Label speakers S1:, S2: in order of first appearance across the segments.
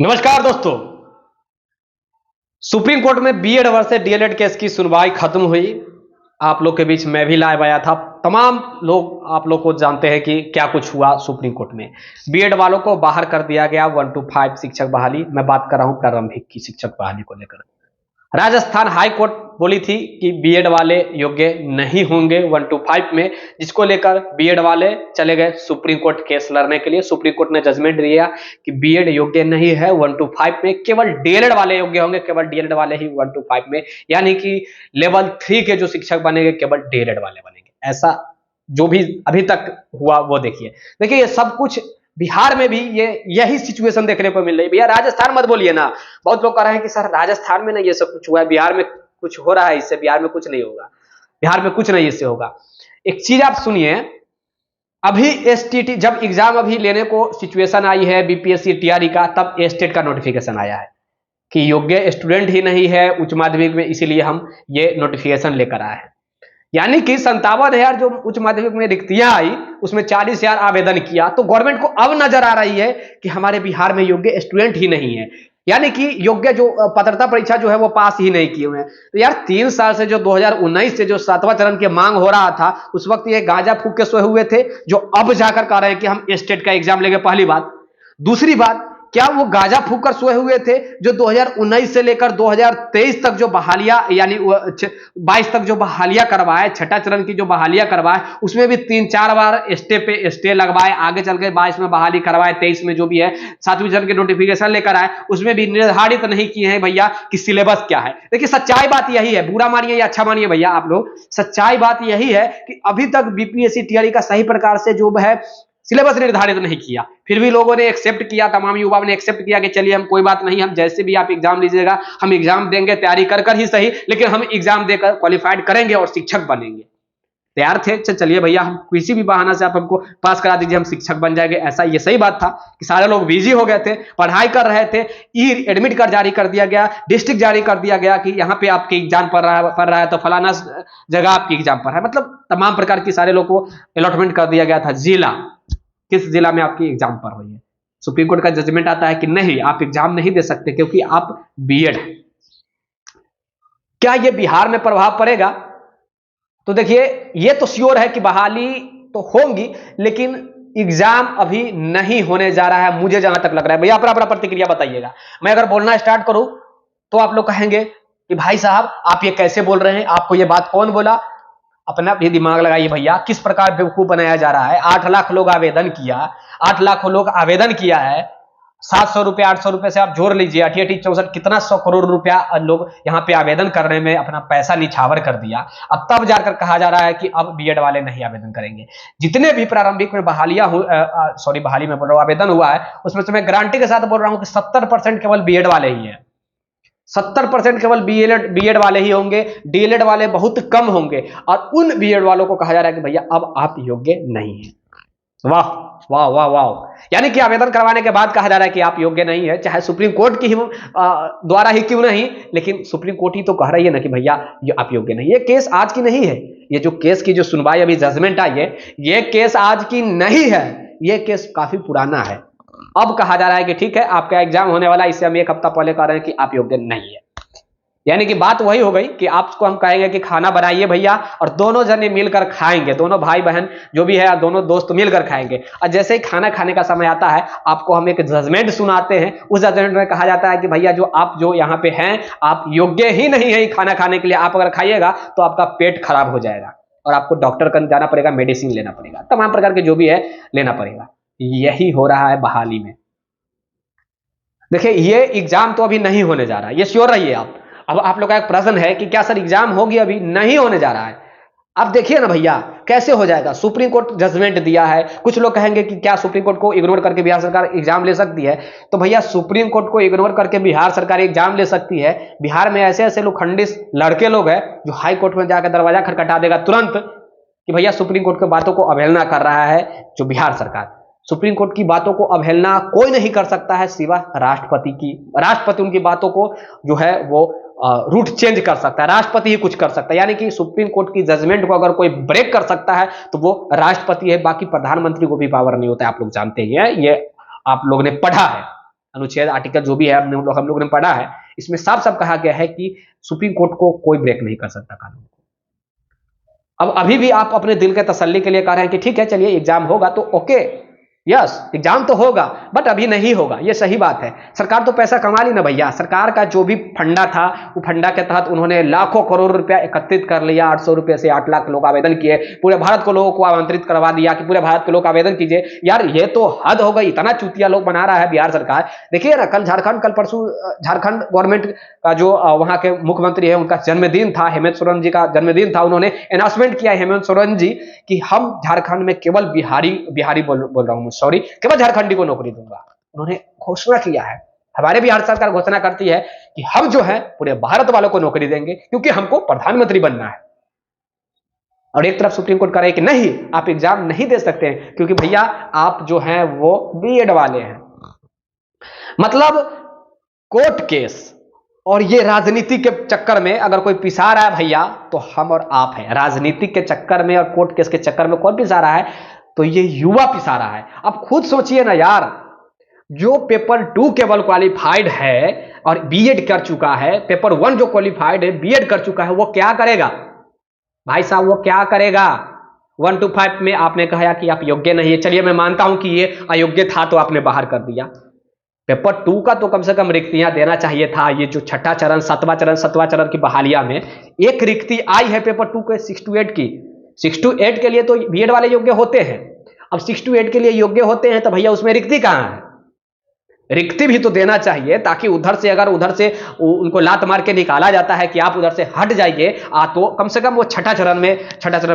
S1: नमस्कार दोस्तों। Supreme court में बीएड वर्सेस डीएलएड केस की सुनवाई खत्म हुई। आप लोग के बीच मैं भी लाइव आया था। तमाम लोग आप लोग को जानते हैं कि क्या कुछ हुआ सुप्रीम कोर्ट में। बीएड वालों को बाहर कर दिया गया 1 to 5 शिक्षक बहाली। मैं बात कर रहा हूं प्रारंभिक की शिक्षक बहाली को लेकर। राजस्थान हाई कोर्ट बोली थी कि बीएड वाले योग्य नहीं होंगे 1 to 5 में, जिसको लेकर बीएड वाले चले गए सुप्रीम कोर्ट केस लड़ने के लिए। सुप्रीम कोर्ट ने जजमेंट दिया कि बीएड योग्य नहीं है 1 to 5 में, केवल डीएलएड वाले योग्य होंगे, केवल डीएलएड वाले ही 1 to 5 में, यानी कि लेवल 3 के जो शिक्षक बनेंगे केवल डीएलएड वाले बनेंगे। ऐसा जो भी अभी तक हुआ वो देखिए ये सब कुछ बिहार में भी यही सिचुएशन देखने को मिल रही है। भैया राजस्थान मत बोलिए ना। बहुत लोग कह रहे हैं कि सर राजस्थान में ना ये सब कुछ हुआ है, बिहार में कुछ हो रहा है, इससे बिहार में कुछ नहीं होगा, बिहार में कुछ नहीं इससे होगा। एक चीज आप सुनिए, अभी एसटीटी जब एग्जाम अभी लेने को सिचुएशन आई है बीपीएससी टीआरई का, तब स्टेट का नोटिफिकेशन आया है कि योग्य स्टूडेंट ही नहीं है उच्च माध्यमिक में, इसीलिए हम ये नोटिफिकेशन लेकर आए हैं। यानी कि 57,000 जो उच्च माध्यमिक में रिक्तियां आई, उसमें 40,000 आवेदन किया। तो गवर्नमेंट को अब नजर आ रही है कि हमारे बिहार में योग्य स्टूडेंट ही नहीं है, यानी कि योग्य जो पात्रता परीक्षा जो है वो पास ही नहीं किए हुए हैं। तो यार 3 साल से जो 2019 से जो 7वां चरण की मांग हो रहा था, उस वक्त ये गांजा फूक के सोए हुए थे, जो अब जाकर कह रहे हैं कि हम स्टेट का एग्जाम लेंगे। पहली बात। दूसरी बात, क्या वो गांजा फूक कर सोए हुए थे जो 2019 से लेकर 2023 तक जो बहालियां, यानी 22 तक जो बहालियां करवाए, छठा चरण की जो बहालियां करवाए, उसमें भी 3-4 बार स्टे पे स्टे लगवाए, आगे चल के 22 में बहाली करवाए, 23 में जो भी है 7वीं चरण के नोटिफिकेशन लेकर आए, उसमें भी निर्धारित नहीं किए हैं भैया कि सिलेबस क्या है। देखिए सच्चाई बात यही है, बुरा मानिए या अच्छा मानिए भैया आप लोग, सच्चाई बात यही है कि अभी तक बीपीएससी टीआरई का सही प्रकार से जो है सिलेबस निर्धारित नहीं किया। फिर भी लोगों ने एक्सेप्ट किया, तमाम युवाओं ने एक्सेप्ट किया कि चलिए हम कोई बात नहीं, हम जैसे भी आप एग्जाम लीजिएगा, हम एग्जाम देंगे, तैयारी कर कर ही सही, लेकिन हम एग्जाम देकर क्वालिफाइड करेंगे और शिक्षक बनेंगे। तैयार थे, चलिए भैया हम किसी भी बहाना से आप हमको पास करा दीजिए, हम शिक्षक बन जाएंगे। ऐसा ये सही बात था कि सारे लोग बिजी हो गए थे, पढ़ाई कर रहे थे। ई एडमिट कार्ड जारी कर दिया गया, डिस्ट्रिक्ट जारी कर दिया गया कि यहाँ पे आपके एग्जाम पढ़ रहा है तो फलाना जगह आपकी एग्जाम पर है। मतलब तमाम प्रकार की सारे लोग को अलॉटमेंट कर दिया गया था। जिला, किस जिला में आपकी एग्जाम पर हुई है। सुप्रीम कोर्ट का जजमेंट आता है कि नहीं, आप एग्जाम नहीं दे सकते क्योंकि आप बीएड है। क्या यह बिहार में प्रभाव पड़ेगा? तो देखिए ये तो श्योर है कि बहाली तो होंगी, लेकिन एग्जाम अभी नहीं होने जा रहा है, मुझे जहां तक लग रहा है। भैया अपना अपना प्रतिक्रिया बताइएगा। मैं अगर बोलना स्टार्ट करूं तो आप लोग कहेंगे कि भाई साहब आप ये कैसे बोल रहे हैं, आपको ये बात कौन बोला। अपना भी दिमाग लगाइए भैया, किस प्रकार बेवकूफ बनाया जा रहा है। 8 लाख लोग आवेदन किया, 8 लाख लोग आवेदन किया है। 700 रुपए 800 रुपए से आप जोड़ लीजिए, 88-64 कितना 100 करोड़ रुपया लोग यहाँ पे आवेदन करने में अपना पैसा निछावर कर दिया। अब तब जाकर कहा जा रहा है कि अब बीएड वाले नहीं आवेदन करेंगे। जितने भी प्रारंभिक में बहालियां बहाली में बोल रहा हूं आवेदन हुआ है, उसमें से मैं गारंटी के साथ बोल रहा हूं कि 70% केवल बीएड वाले ही है। 70% केवल बीएड वाले ही होंगे, डीएलएड वाले बहुत कम होंगे। और उन बीएड वालों को कहा जा रहा है कि भैया अब आप योग्य नहीं है। वाह वाह वाह वाह। यानी कि आवेदन करवाने के बाद कहा जा रहा है कि आप योग्य नहीं है, चाहे सुप्रीम कोर्ट की द्वारा ही क्यों नहीं, लेकिन सुप्रीम कोर्ट ही तो कह रही है ना कि भैया ये आप योग्य नहीं। ये केस आज की नहीं है, ये जो केस की जो सुनवाई अभी जजमेंट आई है, ये केस आज की नहीं है, ये केस काफी पुराना है। अब कहा जा रहा है कि ठीक है आपका एग्जाम होने वाला, इससे हम 1 हफ्ता पहले कह रहे हैं कि आप योग्य नहीं है। यानी कि बात वही हो गई कि आपको हम कहेंगे कि खाना बनाइए भैया, और दोनों जने मिलकर खाएंगे, दोनों भाई बहन जो भी है, दोनों दोस्त मिलकर खाएंगे। और जैसे ही खाना खाने का समय आता है, आपको हम एक जजमेंट सुनाते हैं। उस जजमेंट में कहा जाता है कि भैया आप जो यहाँ पे हैं, आप योग्य ही नहीं है खाना खाने के लिए। आप अगर खाइएगा तो आपका पेट खराब हो जाएगा और आपको डॉक्टर का जाना पड़ेगा, मेडिसिन लेना पड़ेगा, तमाम प्रकार के जो भी है लेना पड़ेगा। यही हो रहा है बहाली में। देखिए ये एग्जाम तो अभी नहीं होने जा रहा है, ये श्योर रहिए आप। अब आप लोग का एक प्रश्न है कि क्या सर एग्जाम होगी? अभी नहीं होने जा रहा है। अब देखिए ना भैया कैसे हो जाएगा। सुप्रीम कोर्ट जजमेंट दिया है। कुछ लोग कहेंगे कि क्या सुप्रीम कोर्ट को इग्नोर करके बिहार सरकार एग्जाम ले सकती है? तो भैया सुप्रीम कोर्ट को इग्नोर करके बिहार सरकार एग्जाम ले सकती है? बिहार में ऐसे ऐसे लोखंडी लड़के लोग हैं जो हाई कोर्ट में जाकर दरवाजा खटखटा देगा तुरंत कि भैया सुप्रीम कोर्ट की बातों को अवहेलना कर रहा है जो बिहार सरकार। सुप्रीम कोर्ट की बातों को अवहेलना कोई नहीं कर सकता है सिवाय राष्ट्रपति की। राष्ट्रपति उनकी बातों को जो है वो रूट चेंज कर सकता है, राष्ट्रपति ही कुछ कर सकता है। यानी कि सुप्रीम कोर्ट की जजमेंट को अगर कोई ब्रेक कर सकता है तो वो राष्ट्रपति है, बाकी प्रधानमंत्री को भी पावर नहीं होता है। आप लोग जानते ही हैं, ये आप लोग ने पढ़ा है। अनुच्छेद आर्टिकल जो भी है हम लोगों ने पढ़ा है, इसमें साफ साफ कहा गया है कि सुप्रीम कोर्ट को कोई ब्रेक नहीं कर सकता कानून को। अब अभी भी आप अपने दिल के तसल्ली के लिए कह रहे हैं कि ठीक है चलिए एग्जाम होगा तो ओके, यस एग्जाम तो होगा, बट अभी नहीं होगा, ये सही बात है। सरकार तो पैसा कमा ली ना भैया, सरकार का जो भी फंडा था वो फंडा के तहत उन्होंने लाखों करोड़ रुपया एकत्रित कर लिया। 800 रुपये से 8 लाख लोग आवेदन किए, पूरे भारत को लोगों को आमंत्रित करवा दिया कि पूरे भारत के लोग आवेदन कीजिए। यार ये तो हद हो गई, इतना चूतिया लोग बना रहा है बिहार सरकार। देखिए ना कल परसों झारखंड गवर्नमेंट का जो वहां के मुख्यमंत्री है उनका जन्मदिन था, हेमंत सोरेन जी का जन्मदिन था। उन्होंने अनाउंसमेंट किया हेमंत सोरेन जी कि हम झारखंड में केवल बिहारी बोल रहा हूं सॉरी, केवल झारखंडी को नौकरी दूंगा। उन्होंने घोषणा किया है, हमारे बिहार सरकार घोषणा करती है कि हम जो है पूरे भारत वालों को नौकरी देंगे क्योंकि हमको प्रधानमंत्री बनना है। और एक तरफ सुप्रीम कोर्ट कह रहे हैं कि नहीं आप एग्जाम नहीं दे सकते हैं क्योंकि भैया आप जो हैं वो बीएड वाले हैं। मतलब कोर्ट केस और ये राजनीति के चक्कर में अगर कोई पिसा रहा है भैया तो हम और आप हैं। राजनीति के चक्कर में और कोर्ट केस के चक्कर में कौन पिसा रहा है? तो ये युवा पिसा रहा है। अब खुद सोचिए ना यार, जो पेपर 2 केवल क्वालिफाइड है और बीएड कर चुका है, पेपर 1 जो क्वालिफाइड है बीएड कर चुका है, वो क्या करेगा भाई साहब? वो क्या करेगा? 1 to 5 में आपने कहा कि आप योग्य नहीं है, चलिए मैं मानता हूं कि ये अयोग्य था तो आपने बाहर कर दिया। पेपर 2 का तो कम से कम रिक्तियां देना चाहिए था। ये जो छठा चरण, सातवां चरण की बहालियां में एक रिक्ति आई है पेपर 2 के 6 to 8 की। 6 to 8 के लिए तो बीएड वाले योग्य होते हैं। अब 6 to 8 के लिए योग्य होते हैं तो भैया उसमें रिक्ति कहां है? रिक्ति भी तो देना चाहिए ताकि उधर से अगर उधर से उनको लात मार के निकाला जाता है कि आप उधर से हट जाइए तो कम से कम वो छठा चरण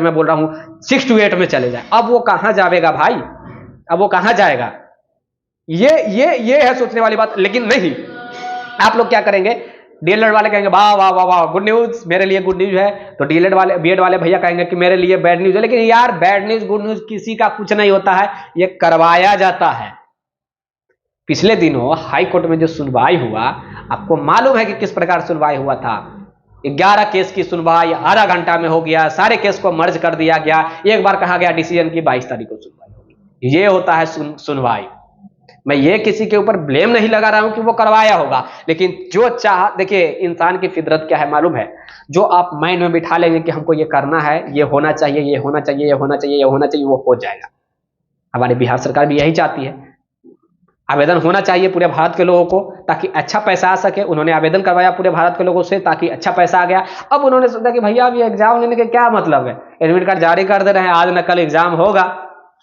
S1: में बोल रहा हूं 6 to 8 में चले जाए। अब वो कहां जाएगा भाई? अब वो कहां जाएगा? ये है सोचने वाली बात। लेकिन नहीं, आप लोग क्या करेंगे? डीएलएड वाले कहेंगे वाह वाह वाह वाह गुड न्यूज, मेरे लिए गुड न्यूज है। तो डीएलएड वाले बीएड वाले भैया कहेंगे कि मेरे लिए बैड न्यूज है। लेकिन यार बैड न्यूज गुड न्यूज किसी का कुछ नहीं होता है, ये करवाया जाता है। पिछले दिनों हाई कोर्ट में जो सुनवाई हुआ, आपको मालूम है कि किस प्रकार सुनवाई हुआ था? 11 केस की सुनवाई आधा घंटा में हो गया, सारे केस को मर्ज कर दिया गया। एक बार कहा गया डिसीजन की 22 तारीख को सुनवाई होगी। ये होता है सुनवाई। मैं ये किसी के ऊपर ब्लेम नहीं लगा रहा हूं कि वो करवाया होगा, लेकिन जो चाह, देखिए इंसान की फितरत क्या है मालूम है? जो आप माइंड में बिठा लेंगे कि हमको ये करना है, ये होना चाहिए, ये होना चाहिए, ये होना चाहिए, ये होना चाहिए, वो हो जाएगा। हमारी बिहार सरकार भी यही चाहती है, आवेदन होना चाहिए पूरे भारत के लोगों को ताकि अच्छा पैसा आ सके। उन्होंने आवेदन करवाया पूरे भारत के लोगों से ताकि अच्छा पैसा आ गया। अब उन्होंने सोचा कि भैया अब ये एग्जाम लेने के क्या मतलब है? एडमिट कार्ड जारी कर दे रहे हैं, आज न कल एग्जाम होगा।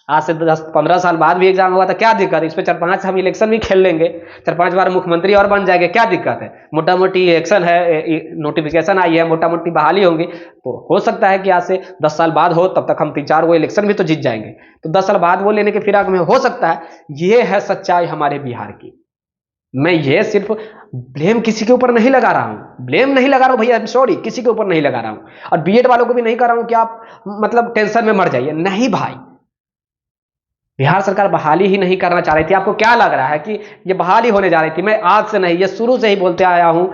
S1: आज से 10-15 साल बाद भी एग्जाम होगा तो क्या दिक्कत है? इस पे 4-5 हम इलेक्शन भी खेल लेंगे, 4-5 बार मुख्यमंत्री और बन जाएंगे, क्या दिक्कत है? मोटा मोटी इलेक्शन है, नोटिफिकेशन आई है, मोटा मोटी बहाली होंगी, तो हो सकता है कि आज से 10 साल बाद हो, तब तक हम 3-4 वो इलेक्शन भी तो जीत जाएंगे। तो 10 साल बाद वो लेने के फिराक में हो सकता है। ये है सच्चाई हमारे बिहार की। मैं ये सिर्फ ब्लेम किसी के ऊपर नहीं लगा रहा हूं, ब्लेम नहीं लगा रहा हूं भैया, सॉरी, किसी के ऊपर नहीं लगा रहा हूं। और बीएड वालों को भी नहीं कर रहा हूं कि आप मतलब टेंशन में मर जाइए, नहीं भाई। बिहार सरकार बहाली ही नहीं करना चाह रही थी। आपको क्या लग रहा है कि ये बहाली होने जा रही थी? मैं आज से नहीं, ये शुरू से ही बोलते आया हूं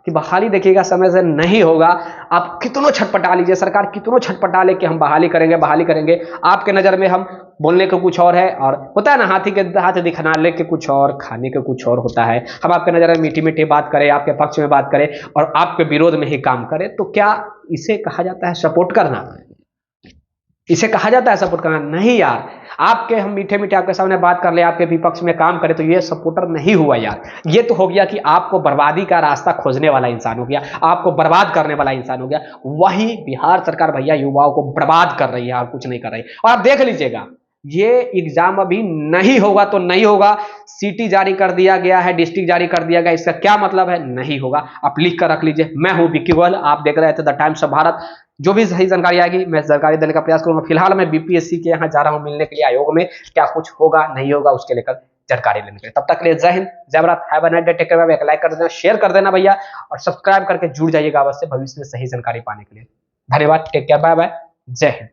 S1: कि बहाली देखिएगा समय से नहीं होगा। आप कितनों छटपटा लीजिए, सरकार कितनों छटपटा ले कि हम बहाली करेंगे, बहाली करेंगे। आपके नज़र में हम बोलने को कुछ और है, और होता है ना हाथी के हाथ दिखनाने के कुछ और, खाने के कुछ और होता है। हम आपके नज़र में मीठी मीठी बात करें, आपके पक्ष में बात करें और आपके विरोध में ही काम करें, तो क्या इसे कहा जाता है सपोर्ट करना? इसे कहा जाता है सपोर्ट करना? नहीं यार। आपके हम मीठे मीठे आपके सामने बात कर ले, आपके विपक्ष में काम करें, तो ये सपोर्टर नहीं हुआ यार। ये तो हो गया कि आपको बर्बादी का रास्ता खोजने वाला इंसान हो गया, आपको बर्बाद करने वाला इंसान हो गया। वही बिहार सरकार भैया युवाओं को बर्बाद कर रही है और कुछ नहीं कर रही। और आप देख लीजिएगा, ये एग्जाम अभी नहीं होगा तो नहीं होगा। सिटी जारी कर दिया गया है, डिस्ट्रिक्ट जारी कर दिया गया, इसका क्या मतलब है? नहीं होगा। आप लिख कर रख लीजिए। मैं हूं विक्की गोयल, आप देख रहे थे द टाइम्स ऑफ भारत। जो भी सही जानकारी आएगी मैं जानकारी देने का प्रयास करूंगा। फिलहाल मैं बीपीएससी के यहाँ जा रहा हूं मिलने के लिए आयोग में, क्या कुछ होगा नहीं होगा उसके लेकर जानकारी लेने के लिए। तब तक के लिए जय हिंद, जय Bharat, have a nice day, take care, bye bye. Like कर देना, शेयर कर देना भैया, और सब्सक्राइब करके जुड़ जाइएगा अवश्य भविष्य में सही जानकारी पाने के लिए। धन्यवाद, टेक केयर, बाय बाय, जय हिंद।